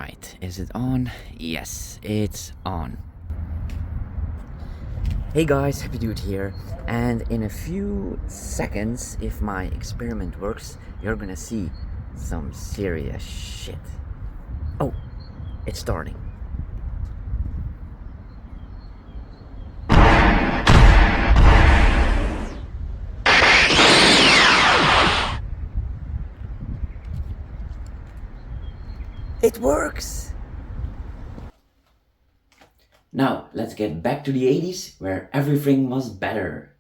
Alright, is it on? Yes, it's on. Hey guys, Happy Dude here, and in a few seconds, if my experiment works, you're gonna see some serious shit. Oh, it's starting. It works! Now, let's get back to the 80s, where everything was better.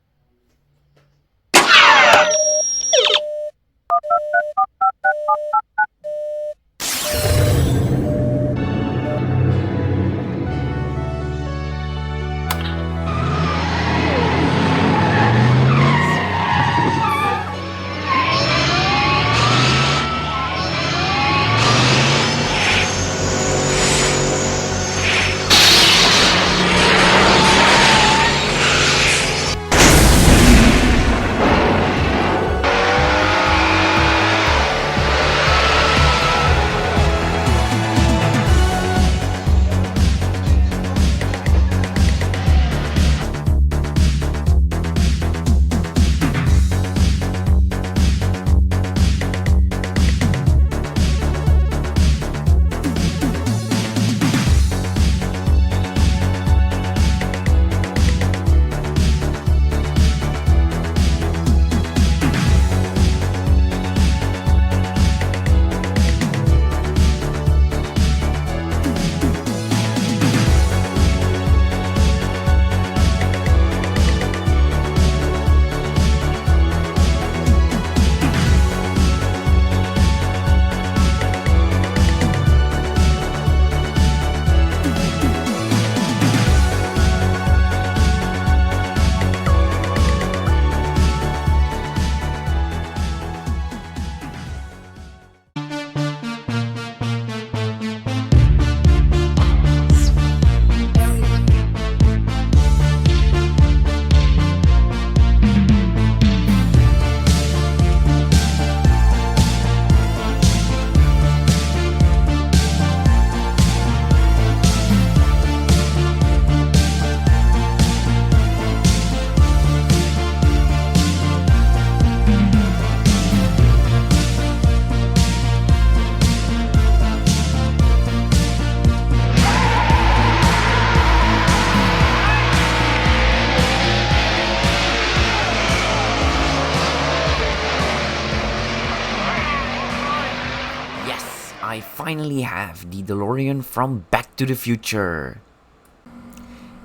I finally have the Delorean from Back to the Future.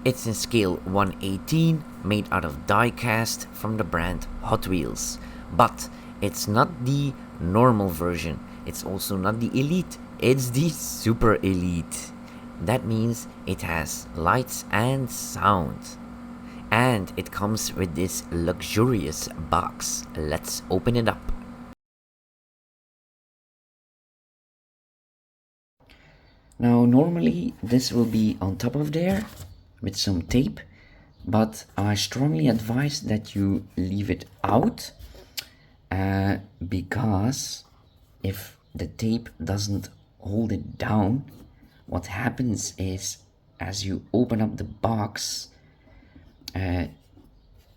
It's in scale 1/18, made out of die-cast from the brand Hot Wheels. But it's not the normal version, it's also not the Elite, it's the Super Elite. That means it has lights and sound. And it comes with this luxurious box. Let's open it up. Now normally this will be on top of there with some tape, but I strongly advise that you leave it out because if the tape doesn't hold it down, what happens is as you open up the box,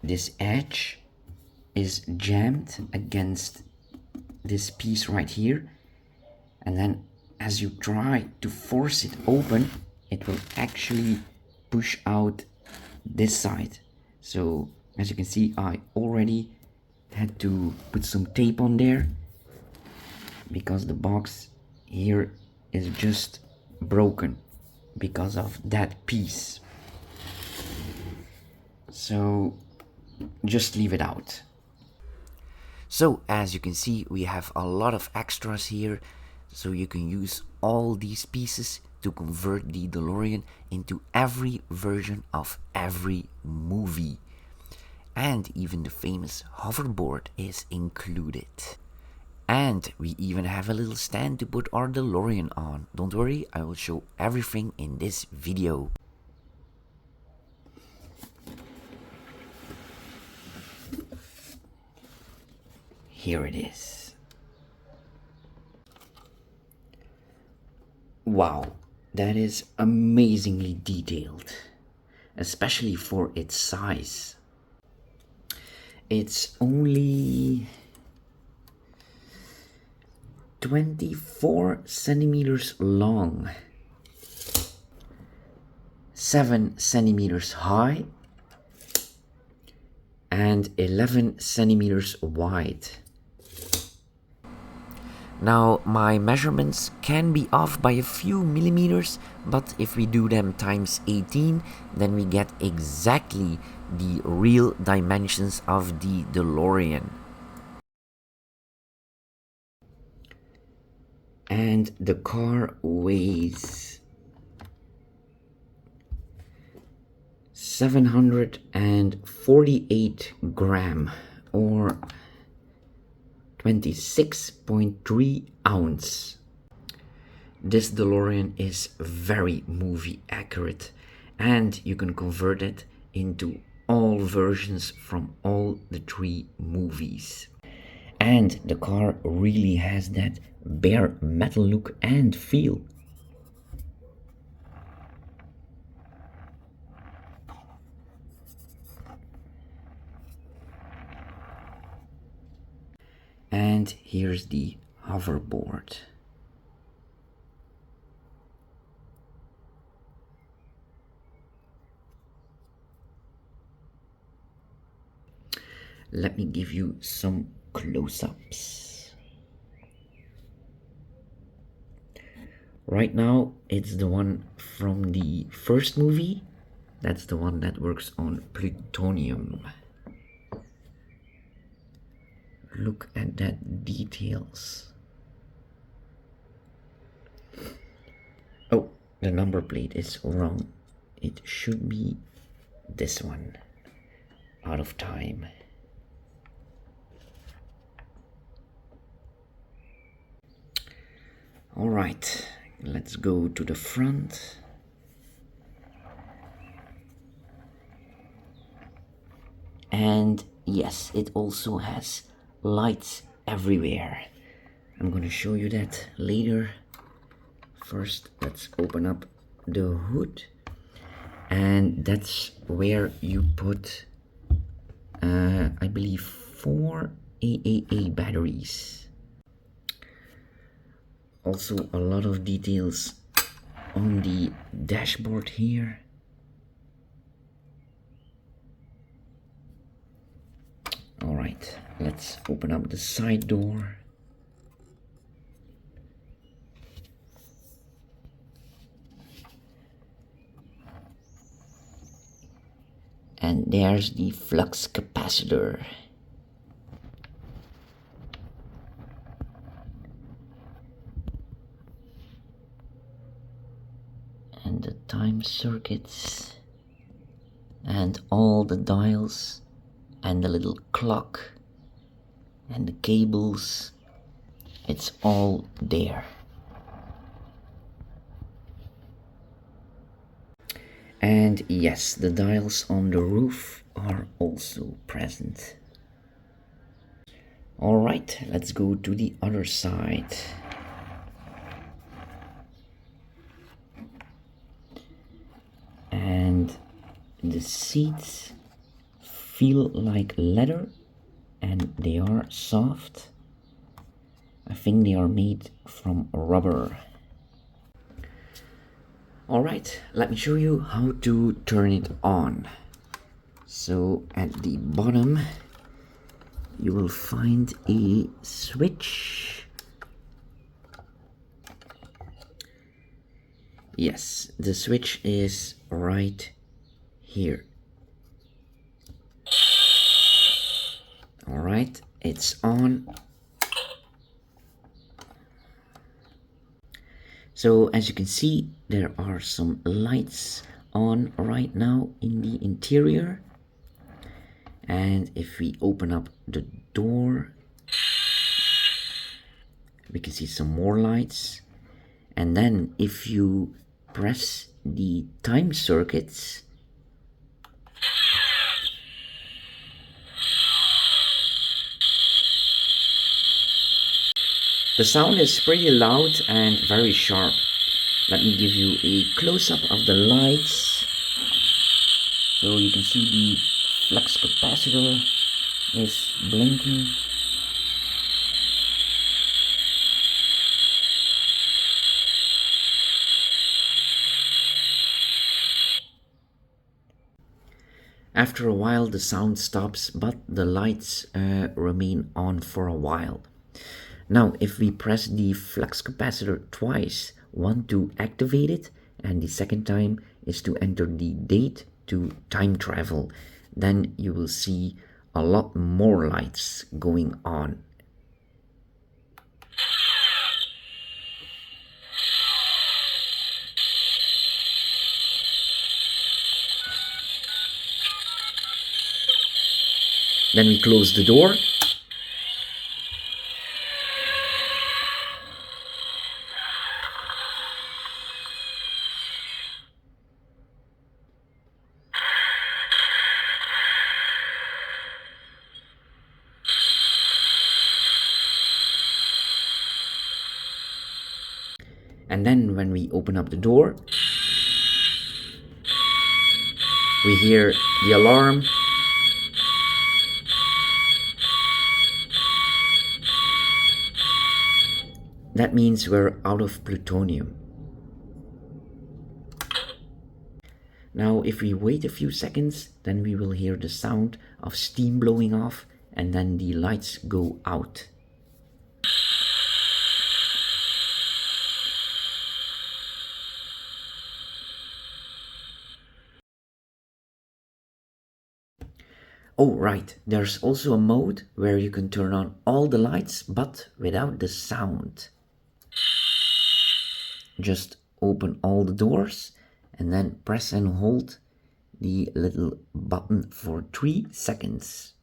this edge is jammed against this piece right here, and then as you try to force it open, it will actually push out this side. So as you can see, I already had to put some tape on there because the box here is just broken because of that piece. So just leave it out. So as you can see, we have a lot of extras here. So you can use all these pieces to convert the DeLorean into every version of every movie. And even the famous hoverboard is included. And we even have a little stand to put our DeLorean on. Don't worry, I will show everything in this video. Here it is. Wow, that is amazingly detailed, especially for its size. It's only 24 centimeters long, 7 centimeters high, and 11 centimeters wide. Now, my measurements can be off by a few millimeters, but if we do them times 18, then we get exactly the real dimensions of the DeLorean. And the car weighs 748 gram, or 26.3 ounce. This DeLorean is very movie accurate, and you can convert it into all versions from all the 3 movies. And the car really has that bare metal look and feel. And here's the hoverboard. Let me give you some close-ups. Right now, it's the one from the first movie. That's the one that works on plutonium. Look at that details. Oh, the number plate is wrong. It should be this one. Out of time. All right, let's go to the front. And yes, it also has lights everywhere. I'm gonna show you that later. First, let's open up the hood. And that's where you put, I believe, 4 AAA batteries. Also a lot of details on the dashboard here. Alright, let's open up the side door. And there's the flux capacitor. And the time circuits. And all the dials. And the little clock. And the cables. It's all there. And yes, the dials on the roof are also present. Alright, let's go to the other side. And the seats feel like leather and they are soft. I think they are made from rubber. Alright, let me show you how to turn it on. So at the bottom you will find a switch. Yes, the switch is right here. Alright, it's on. So as you can see, there are some lights on right now in the interior. And if we open up the door, we can see some more lights. And then if you press the time circuits, the sound is pretty loud and very sharp. Let me give you a close-up of the lights. So you can see the flux capacitor is blinking. After a while the sound stops, but the lights remain on for a while. Now if we press the flux capacitor twice, one to activate it and the second time is to enter the date to time travel, then you will see a lot more lights going on. Then we close the door. And then when we open up the door, we hear the alarm. That means we're out of plutonium. Now if we wait a few seconds, then we will hear the sound of steam blowing off and then the lights go out. Oh right, there's also a mode where you can turn on all the lights but without the sound. Just open all the doors and then press and hold the little button for 3 seconds.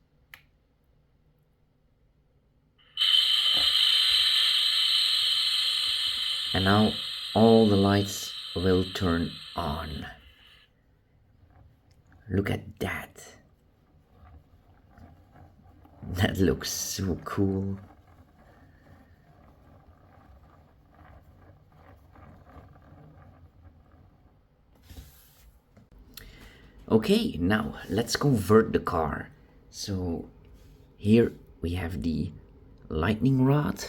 And now all the lights will turn on. Look at that. That looks so cool. Okay, now let's convert the car. So here we have the lightning rod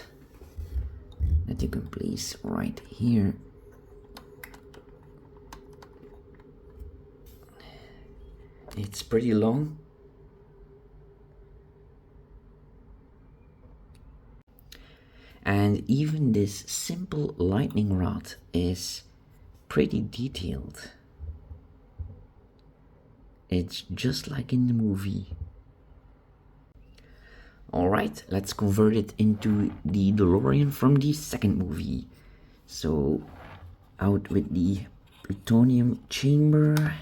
that you can place right here. It's pretty long. And even this simple lightning rod is pretty detailed. It's just like in the movie. Alright, let's convert it into the DeLorean from the second movie. So, out with the plutonium chamber.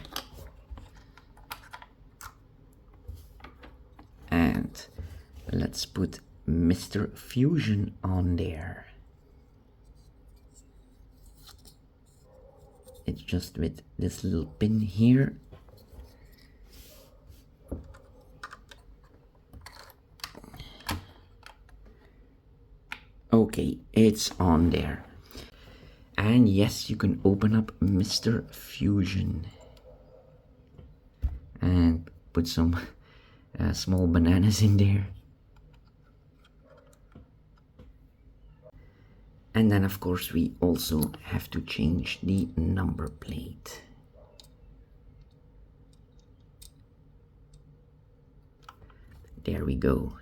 And let's put Mr. Fusion on there. It's just with this little pin here. Okay, it's on there. And yes, you can open up Mr. Fusion and put some small bananas in there. And then of course we also have to change the number plate. There we go.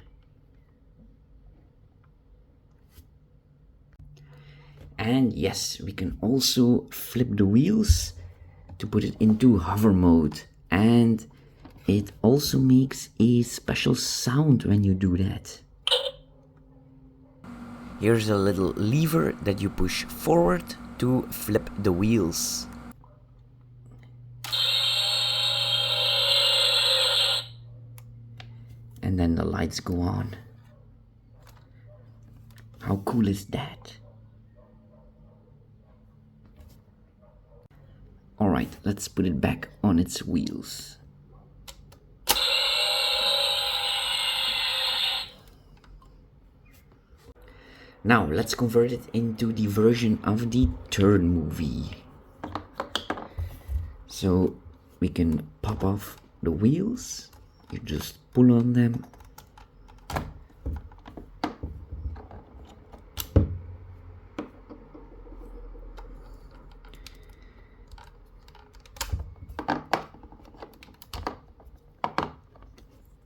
And yes, we can also flip the wheels to put it into hover mode. And it also makes a special sound when you do that. Here's a little lever that you push forward to flip the wheels. And then the lights go on. How cool is that? Alright, let's put it back on its wheels. Now let's convert it into the version of the third movie. So we can pop off the wheels, you just pull on them.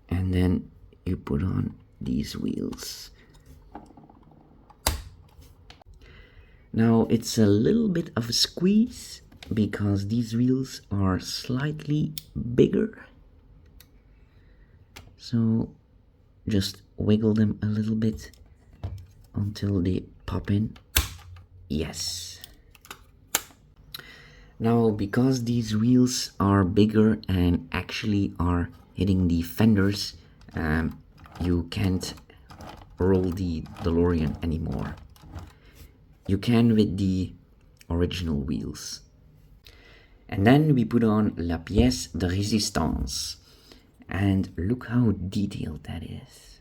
And then you put on these wheels. Now it's a little bit of a squeeze because these wheels are slightly bigger. So just wiggle them a little bit until they pop in. Yes. Now because these wheels are bigger and actually are hitting the fenders, you can't roll the DeLorean anymore. You can with the original wheels. And then we put on la pièce de résistance. And look how detailed that is.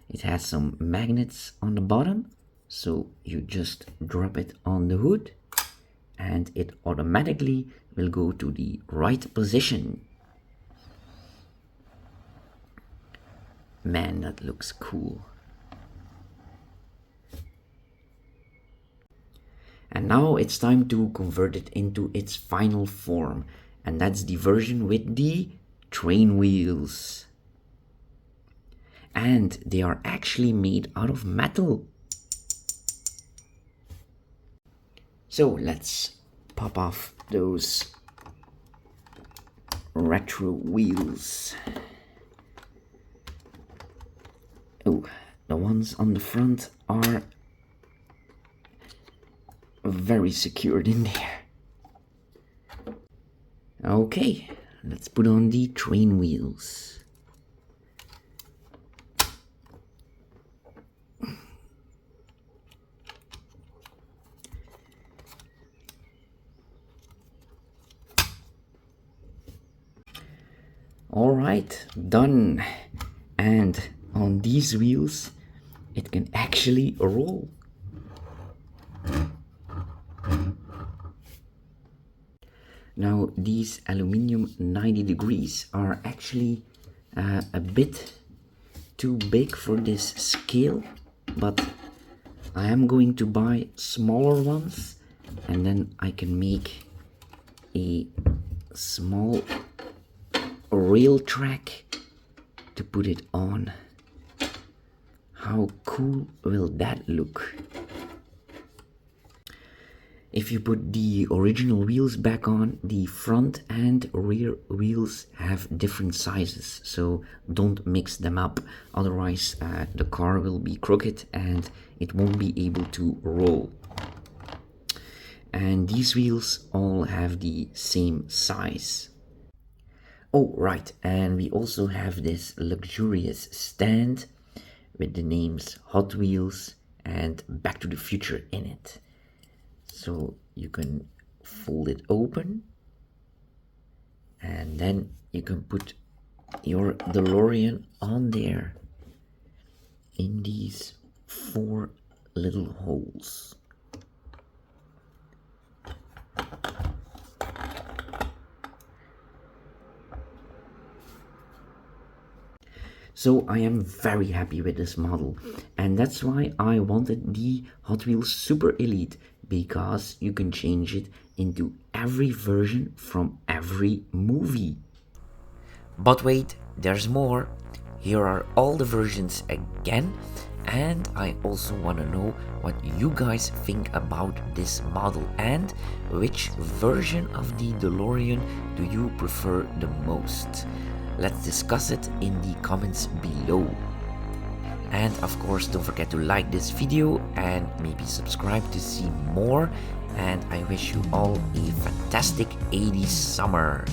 It has some magnets on the bottom, so you just drop it on the hood and it automatically will go to the right position. Man, that looks cool. And now it's time to convert it into its final form, and that's the version with the train wheels. And they are actually made out of metal. So let's pop off those retro wheels. Oh, the ones on the front are very secured in there. Okay, let's put on the train wheels. Alright, done. And on these wheels, it can actually roll. Now these aluminium 90 degrees are actually a bit too big for this scale, but I am going to buy smaller ones and then I can make a small rail track to put it on. How cool will that look? If you put the original wheels back on, the front and rear wheels have different sizes, so don't mix them up, otherwise the car will be crooked and it won't be able to roll. And these wheels all have the same size. Oh right, and we also have this luxurious stand with the names Hot Wheels and Back to the Future in it. So you can fold it open and then you can put your DeLorean on there in these 4 little holes. So I am very happy with this model, and that's why I wanted the Hot Wheels Super Elite, because you can change it into every version from every movie. But wait, there's more. Here are all the versions again, and I also want to know what you guys think about this model and which version of the DeLorean do you prefer the most. Let's discuss it in the comments below. And of course, don't forget to like this video and maybe subscribe to see more. And I wish you all a fantastic 80s summer.